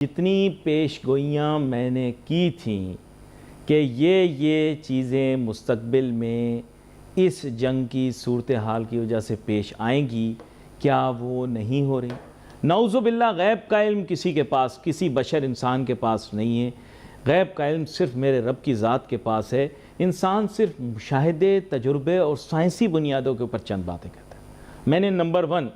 जितनी पेशगोइयाँ मैंने की थीं कि ये चीज़ें मुस्तक़बिल में इस जंग की सूरत हाल की वजह से पेश आएंगी, क्या वो नहीं हो रही? नऊज़ुबिल्लाह, गैब का इल्म किसी के पास, किसी बशर इंसान के पास नहीं है। गैब का इल्म सिर्फ़ मेरे रब की ज़ात के पास है। इंसान सिर्फ़ मुशाहिदे, तजुर्बे और साइंसी बुनियादों के ऊपर चंद बातें कहता है। मैंने नंबर 1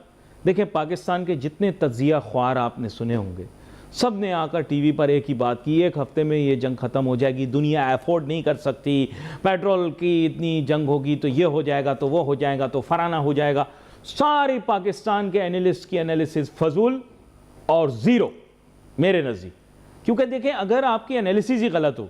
देखें, पाकिस्तान के जितने तज्ज़िया ख्वार आपने सुने होंगे, सब ने आकर टीवी पर एक ही बात की, एक हफ्ते में ये जंग ख़त्म हो जाएगी, दुनिया अफोर्ड नहीं कर सकती, पेट्रोल की इतनी जंग होगी तो ये हो जाएगा, तो वो हो जाएगा, तो फलाना हो जाएगा। सारे पाकिस्तान के एनालिस्ट की एनालिसिस फजूल और ज़ीरो मेरे नज़दीक। क्योंकि देखें, अगर आपकी एनालिसिस ही गलत हो,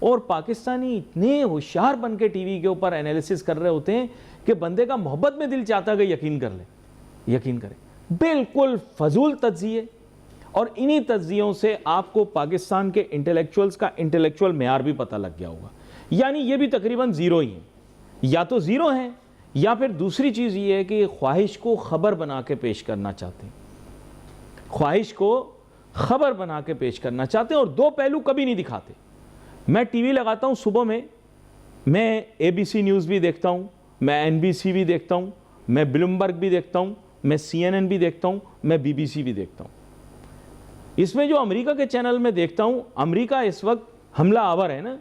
और पाकिस्तानी इतने होशियार बन के टीवी के ऊपर एनालिसिस कर रहे होते हैं कि बंदे का मोहब्बत में दिल चाहता है कि यकीन कर ले, यकीन करें, बिल्कुल फजूल तज्जिए। और इन्हीं तज्जियों से आपको पाकिस्तान के इंटेलेक्चुअल्स का इंटेलेक्चुअल मेयार भी पता लग गया होगा। यानी ये भी तकरीबन ज़ीरो ही है, या तो ज़ीरो हैं, या फिर दूसरी चीज़ ये है कि ख्वाहिश को ख़बर बना के पेश करना चाहते हैं, ख्वाहिश को ख़बर बना के पेश करना चाहते हैं, और दो पहलू कभी नहीं दिखाते। मैं टीवी लगाता हूँ सुबह में, मैं ABC न्यूज़ भी देखता हूँ, मैं NBC भी देखता हूँ, मैं ब्लूमबर्ग भी देखता हूँ, मैं CNN भी देखता हूँ, मैं BBC भी देखता हूँ। इसमें जो अमेरिका के चैनल में देखता हूँ, अमेरिका इस वक्त हमला आवर है ना,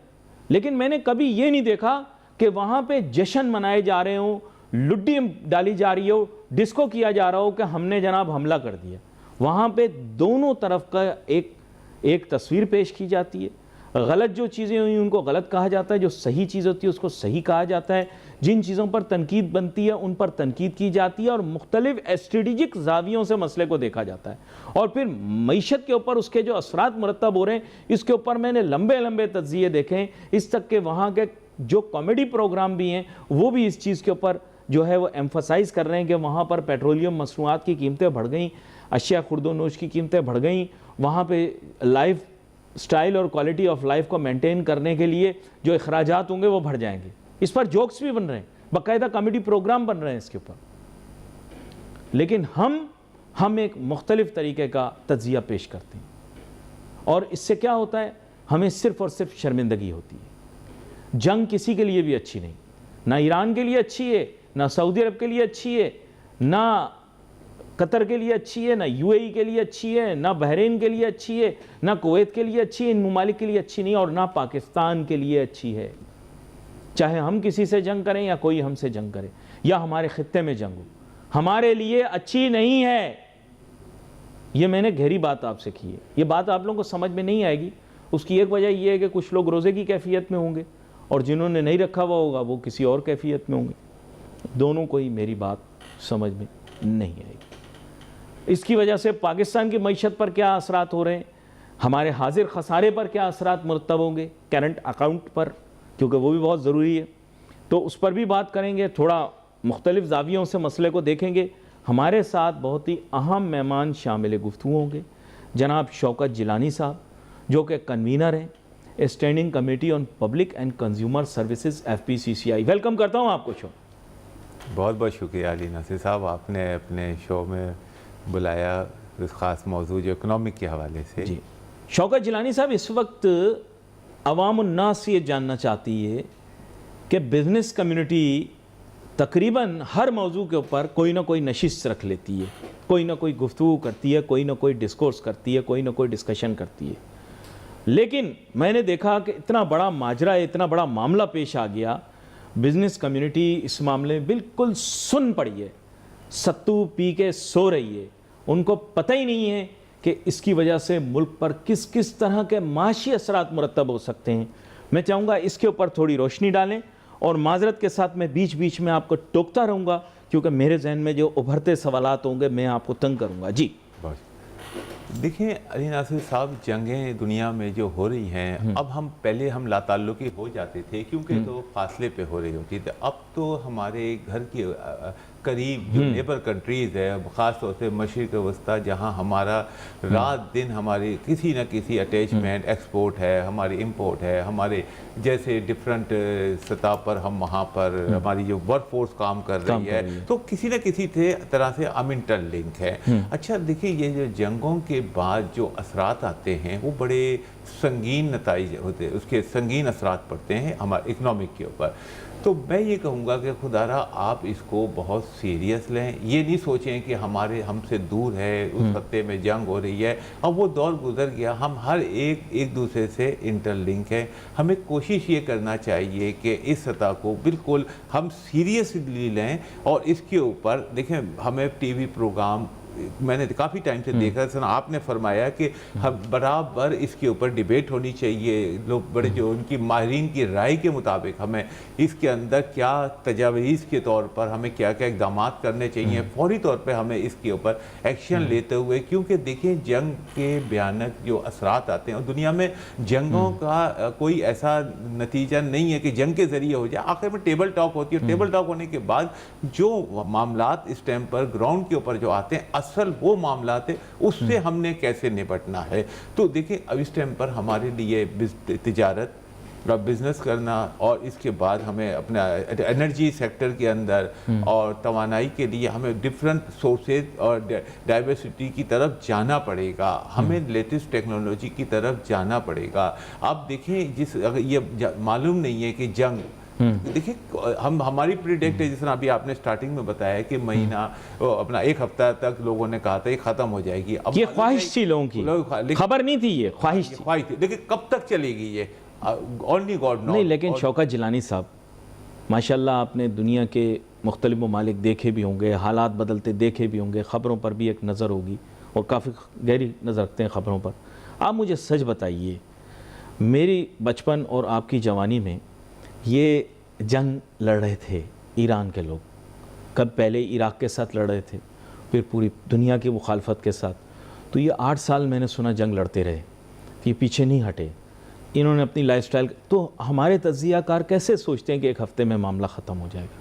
लेकिन मैंने कभी ये नहीं देखा कि वहाँ पे जश्न मनाए जा रहे हों, लुड्डी डाली जा रही हो, डिस्को किया जा रहा हो कि हमने जनाब हमला कर दिया। वहाँ पे दोनों तरफ का एक तस्वीर पेश की जाती है। गलत जो चीज़ें हुई उनको गलत कहा जाता है, जो सही चीज़ होती है उसको सही कहा जाता है, जिन चीज़ों पर तनकीद बनती है उन पर तनकीद की जाती है, और मुख्तलिफ स्ट्रेटेजिक जावियों से मसले को देखा जाता है। और फिर मईशत के ऊपर उसके जो असरात मुरतब हो रहे हैं, इसके ऊपर मैंने लंबे लंबे तज्ज़िये देखे हैं। इस तक के वहाँ के जो कॉमेडी प्रोग्राम भी हैं वो भी इस चीज़ के ऊपर जो है वो एम्फसाइज़ कर रहे हैं कि वहाँ पर पेट्रोलियम मसनूआत की कीमतें बढ़ गई, अशिया खुर्दोनोश की कीमतें बढ़ गई, वहाँ पे लाइफ स्टाइल और क्वालिटी ऑफ लाइफ को मेंटेन करने के लिए जो अखराजात होंगे वो बढ़ जाएंगे। इस पर जोक्स भी बन रहे हैं, बाकायदा कॉमेडी प्रोग्राम बन रहे हैं इसके ऊपर। लेकिन हम एक मुख्तलिफ तरीके का तज्जिया पेश करते हैं, और इससे क्या होता है, हमें सिर्फ और सिर्फ शर्मिंदगी होती है। जंग किसी के लिए भी अच्छी नहीं, ना ईरान के लिए अच्छी है, ना सऊदी अरब के लिए अच्छी है, ना कतर के लिए अच्छी है, ना UAE के लिए अच्छी है, ना बहरीन के लिए अच्छी है, ना कुवैत के लिए अच्छी है, इन ममालिक के लिए अच्छी नहीं, और ना पाकिस्तान के लिए अच्छी है। चाहे हम किसी से जंग करें या कोई हमसे जंग करे, या हमारे खित्ते में जंग हो, हमारे लिए अच्छी नहीं है। ये मैंने गहरी बात आपसे की है। ये बात आप लोगों को समझ में नहीं आएगी। उसकी एक वजह यह है कि कुछ लोग रोज़े की कैफियत में होंगे, और जिन्होंने नहीं रखा हुआ होगा वो किसी और कैफियत में होंगे। दोनों को ही मेरी बात समझ में नहीं आएगी। इसकी वजह से पाकिस्तान की मईशत पर क्या असरात हो रहे हैं, हमारे हाजिर खसारे पर क्या असरात मुरतब होंगे, करंट अकाउंट पर, क्योंकि वो भी बहुत ज़रूरी है, तो उस पर भी बात करेंगे। थोड़ा मुख्तलिफ जावियों से मसले को देखेंगे। हमारे साथ बहुत ही अहम मेहमान शामिल गुफ्तगू होंगे, जनाब शौकत जिलानी साहब, जो कि कन्वीनर हैं standing committee on public and consumer services FPCCI। Welcome करता हूँ आपको शो। बहुत बहुत शुक्रिया अली नासिर साहब, आपने अपने शो में बुलाया उस ख़ास मौजू जो इकनॉमिक के हवाले से। जी शौकत जिलानी साहब, इस वक्त अवाम उन्नास ये जानना चाहती है कि बिज़नेस कम्युनिटी तकरीबन हर मौजू के ऊपर कोई ना कोई नशिश रख लेती है, कोई ना कोई गुफ्तगू करती है, कोई ना कोई डिस्कोर्स करती है, कोई ना कोई डिस्कशन करती है। लेकिन मैंने देखा कि इतना बड़ा माजरा, इतना बड़ा मामला पेश आ गया, बिज़नेस कम्युनिटी इस मामले में बिल्कुल सुन पड़ी है, सत्तू पी के सो रही है। उनको पता ही नहीं है कि इसकी वजह से मुल्क पर किस किस तरह के माशी असरात मुरतब हो सकते हैं। मैं चाहूँगा इसके ऊपर थोड़ी रोशनी डालें, और माजरत के साथ मैं बीच बीच में आपको टोकता रहूँगा, क्योंकि मेरे जहन में जो उभरते सवालात होंगे मैं आपको तंग करूँगा। जी देखिए अली नासिर साहब, जंगें दुनिया में जो हो रही हैं, अब पहले हम लाताल्लुकी हो जाते थे क्योंकि तो फासले पे हो रही होती थी। अब तो हमारे घर की करीब जो नेबर कंट्रीज़ है, ख़ास तौर से मशरिक़ वस्ता, जहाँ हमारा रात दिन हमारी किसी न किसी अटैचमेंट, एक्सपोर्ट है, हमारी इंपोर्ट है, हमारे जैसे डिफरेंट सतह पर हम वहाँ पर हमारी जो वर्क फोर्स काम कर रही है, तो किसी न किसी तरह से हम इंटरलिंक है। अच्छा देखिए, ये जो जंगों के बाद जो असरात आते हैं वो बड़े संगीन नताइज होते हैं, उसके संगीन असरात पड़ते हैं हमारे इकनॉमिक के ऊपर। तो मैं ये कहूँगा कि खुदारा आप इसको बहुत सीरियस लें, ये नहीं सोचें कि हमारे हमसे दूर है, उस खत्ते में जंग हो रही है, अब वो दौर गुजर गया, हम हर एक दूसरे से इंटरलिंक है। हमें कोशिश ये करना चाहिए कि इस सतह को बिल्कुल हम सीरियसली लें और इसके ऊपर देखें, हमें टीवी प्रोग्राम मैंने काफ़ी टाइम से देखा, सर आपने फरमाया कि हम बराबर इसके ऊपर डिबेट होनी चाहिए, लोग बड़े जो उनकी माहिरीन की राय के मुताबिक हमें इसके अंदर क्या तजावीज़ के तौर पर हमें क्या क्या इक़दाम करने चाहिए, फौरी तौर पे हमें इसके ऊपर एक्शन लेते हुए, क्योंकि देखिए जंग के भयानक जो असरात आते हैं और दुनिया में जंगों का कोई ऐसा नतीजा नहीं है कि जंग के ज़रिए हो जाए, आखिर में टेबल टॉक होती है, टेबल टॉक होने के बाद जो मामलात इस टाइम पर ग्राउंड के ऊपर जो आते हैं, असल वो मामला थे, उससे हमने कैसे निपटना है। तो देखिए अब इस टाइम पर हमारे लिए तिजारत का बिज़नेस करना और इसके बाद हमें अपना एनर्जी सेक्टर के अंदर और तवानाई के लिए हमें डिफरेंट सोर्सेज और डाइवर्सिटी की तरफ जाना पड़ेगा, हमें लेटेस्ट टेक्नोलॉजी की तरफ जाना पड़ेगा। आप देखें, अगर ये मालूम नहीं है कि जंग, देखिए हमारी प्रिडिक्ट है, जिस तरह अभी आपने स्टार्टिंग में बताया कि महीना अपना 1 हफ्ता तक लोगों ने कहा था ये ख़त्म हो जाएगी। अब ये ख्वाहिश थी लोगों की, खबर नहीं थी, ये ख्वाहिश थी। देखिए कब तक चलेगी ये, ओनली गॉड नोस। नहीं, लेकिन शौकत जिलानी साहब, माशाल्लाह आपने दुनिया के मुख्तलिफ ममालिक देखे भी होंगे, हालात बदलते देखे भी होंगे, ख़बरों पर भी एक नज़र होगी और काफ़ी गहरी नज़र रखते हैं ख़बरों पर। आप मुझे सच बताइए, मेरी बचपन और आपकी जवानी में ये जंग लड़ रहे थे ईरान के लोग, कब पहले इराक़ के साथ लड़ रहे थे, फिर पूरी दुनिया की मुखालफत के साथ, तो ये 8 साल मैंने सुना जंग लड़ते रहे, ये पीछे नहीं हटे, इन्होंने अपनी लाइफस्टाइल। तो हमारे तज्ज़ियाकार कैसे सोचते हैं कि 1 हफ़्ते में मामला ख़त्म हो जाएगा?